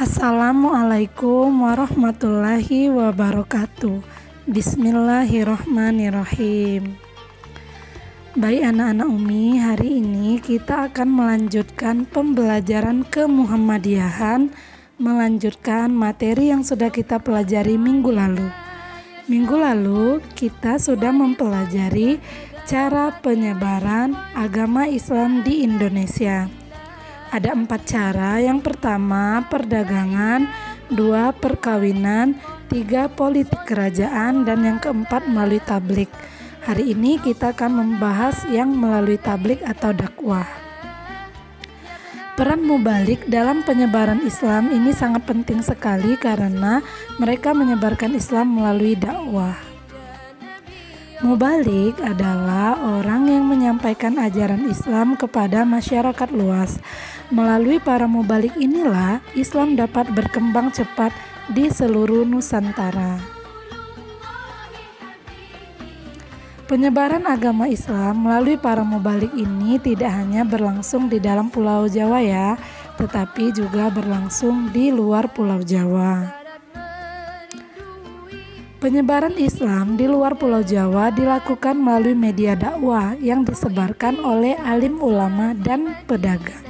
Assalamualaikum warahmatullahi wabarakatuh. Bismillahirrohmanirrohim. Baik anak-anak Umi, hari ini kita akan melanjutkan pembelajaran kemuhammadiyahan, melanjutkan materi yang sudah kita pelajari minggu lalu. Minggu lalu kita sudah mempelajari cara penyebaran agama Islam di Indonesia. Ada 4 cara. Yang pertama perdagangan, 2 perkawinan, 3 politik kerajaan, dan yang keempat melalui tablik. Hari ini kita akan membahas yang melalui tablik atau dakwah. Peran mubalik dalam penyebaran Islam ini sangat penting sekali karena mereka menyebarkan Islam melalui dakwah. Mubalik adalah orang yang menyampaikan ajaran Islam kepada masyarakat luas. Melalui para mubalik inilah Islam dapat berkembang cepat di seluruh Nusantara. Penyebaran agama Islam melalui para mubalik ini tidak hanya berlangsung di dalam Pulau Jawa ya, tetapi juga berlangsung di luar Pulau Jawa. Penyebaran Islam di luar Pulau Jawa dilakukan melalui media dakwah yang disebarkan oleh alim ulama dan pedagang.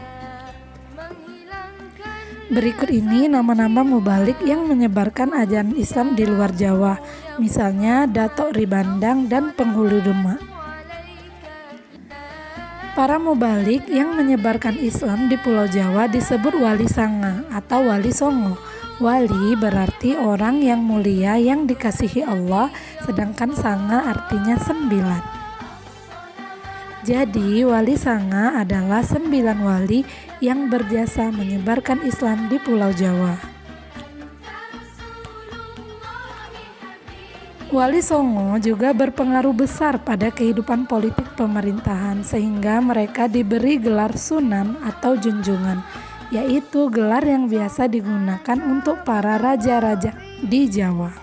Berikut ini nama-nama mubalik yang menyebarkan ajaran Islam di luar Jawa, misalnya Dato' Ribandang dan Penghulu Demak. Para mubalik yang menyebarkan Islam di Pulau Jawa disebut wali sanga atau wali songo. Wali berarti orang yang mulia yang dikasihi Allah, sedangkan sanga artinya 9. Jadi wali sanga adalah 9 wali yang berjasa menyebarkan Islam di Pulau Jawa. Wali songo juga berpengaruh besar pada kehidupan politik pemerintahan sehingga mereka diberi gelar sunan atau junjungan, yaitu gelar yang biasa digunakan untuk para raja-raja di Jawa.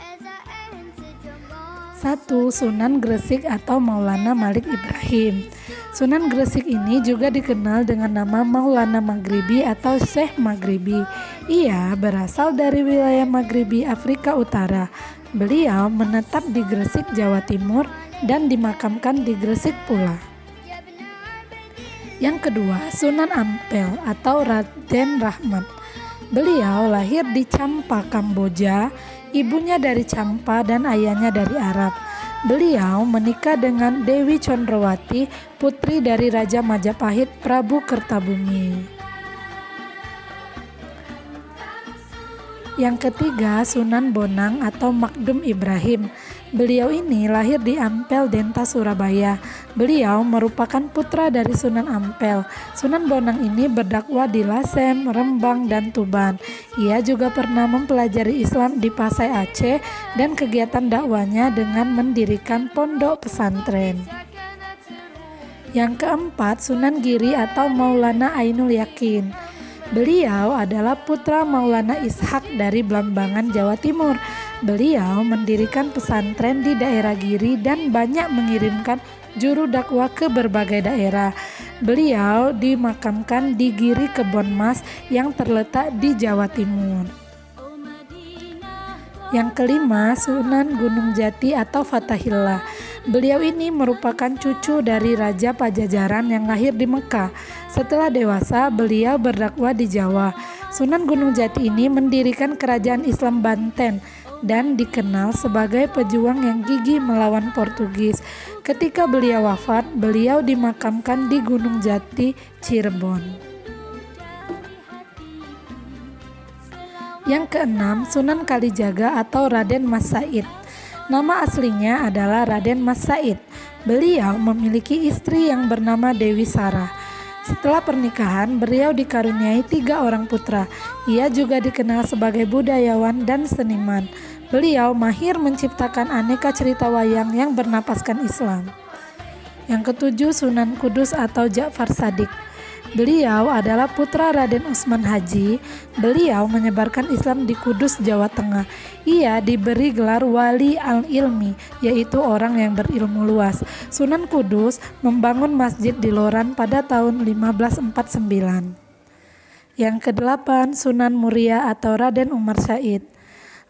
1. Sunan Gresik atau Maulana Malik Ibrahim. Sunan Gresik ini juga dikenal dengan nama Maulana Maghribi atau Syekh Maghribi. Ia berasal dari wilayah Maghribi, Afrika Utara. Beliau menetap di Gresik, Jawa Timur dan dimakamkan di Gresik pula. Yang kedua, Sunan Ampel atau Raden Rahmat. Beliau lahir di Champa, Kamboja, ibunya dari Champa dan ayahnya dari Arab. Beliau menikah dengan Dewi Condrowati, putri dari Raja Majapahit Prabu Kertabumi. Yang ketiga, Sunan Bonang atau Makdum Ibrahim. Beliau ini lahir di Ampel, Denta, Surabaya. Beliau merupakan putra dari Sunan Ampel. Sunan Bonang ini berdakwah di Lasem, Rembang, dan Tuban. Ia juga pernah mempelajari Islam di Pasai Aceh dan kegiatan dakwahnya dengan mendirikan pondok pesantren. Yang keempat, Sunan Giri atau Maulana Ainul Yakin. Beliau adalah putra Maulana Ishak dari Blambangan, Jawa Timur. Beliau mendirikan pesantren di daerah Giri dan banyak mengirimkan juru dakwah ke berbagai daerah. Beliau dimakamkan di Giri Kebon Mas yang terletak di Jawa Timur. Yang kelima, Sunan Gunung Jati atau Fatahillah. Beliau ini merupakan cucu dari Raja Pajajaran yang lahir di Mekah. Setelah dewasa, beliau berdakwah di Jawa. Sunan Gunung Jati ini mendirikan kerajaan Islam Banten dan dikenal sebagai pejuang yang gigih melawan Portugis. Ketika beliau wafat, beliau dimakamkan di Gunung Jati, Cirebon. Yang keenam, Sunan Kalijaga atau Raden Mas Said. Nama aslinya adalah Raden Mas Said. Beliau memiliki istri yang bernama Dewi Sarah. Setelah pernikahan, beliau dikaruniai 3 orang putra. Ia juga dikenal sebagai budayawan dan seniman. Beliau mahir menciptakan aneka cerita wayang yang bernapaskan Islam. Yang ketujuh, Sunan Kudus atau Ja'far Shadiq. Beliau adalah putra Raden Utsman Haji. Beliau menyebarkan Islam di Kudus, Jawa Tengah. Ia diberi gelar Wali al-Ilmi, yaitu orang yang berilmu luas. Sunan Kudus membangun masjid di Loran pada tahun 1549. Yang ke-8, Sunan Muria atau Raden Umar Said.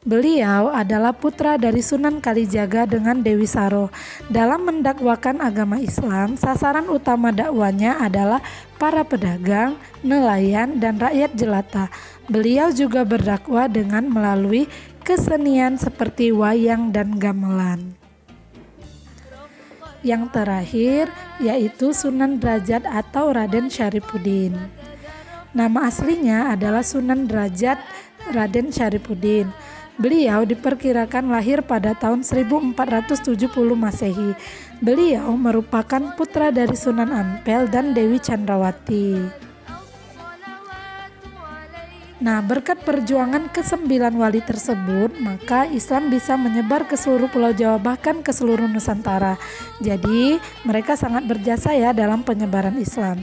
Beliau adalah putra dari Sunan Kalijaga dengan Dewi Saro. Dalam mendakwakan agama Islam, sasaran utama dakwanya adalah para pedagang, nelayan, dan rakyat jelata. Beliau juga berdakwah dengan melalui kesenian seperti wayang dan gamelan. Yang terakhir yaitu Sunan Derajat atau Raden Syarifuddin. Nama aslinya adalah Sunan Derajat Raden Syarifuddin. Beliau diperkirakan lahir pada tahun 1470 Masehi. Beliau merupakan putra dari Sunan Ampel dan Dewi Chandrawati. Nah, berkat perjuangan ke-9 wali tersebut, maka Islam bisa menyebar ke seluruh Pulau Jawa, bahkan ke seluruh Nusantara. Jadi, mereka sangat berjasa ya dalam penyebaran Islam.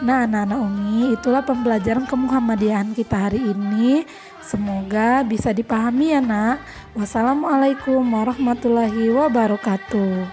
Nah, anak-anak Umi, itulah pembelajaran kemuhammadiyahan kita hari ini. Semoga bisa dipahami ya, Nak. Wassalamualaikum warahmatullahi wabarakatuh.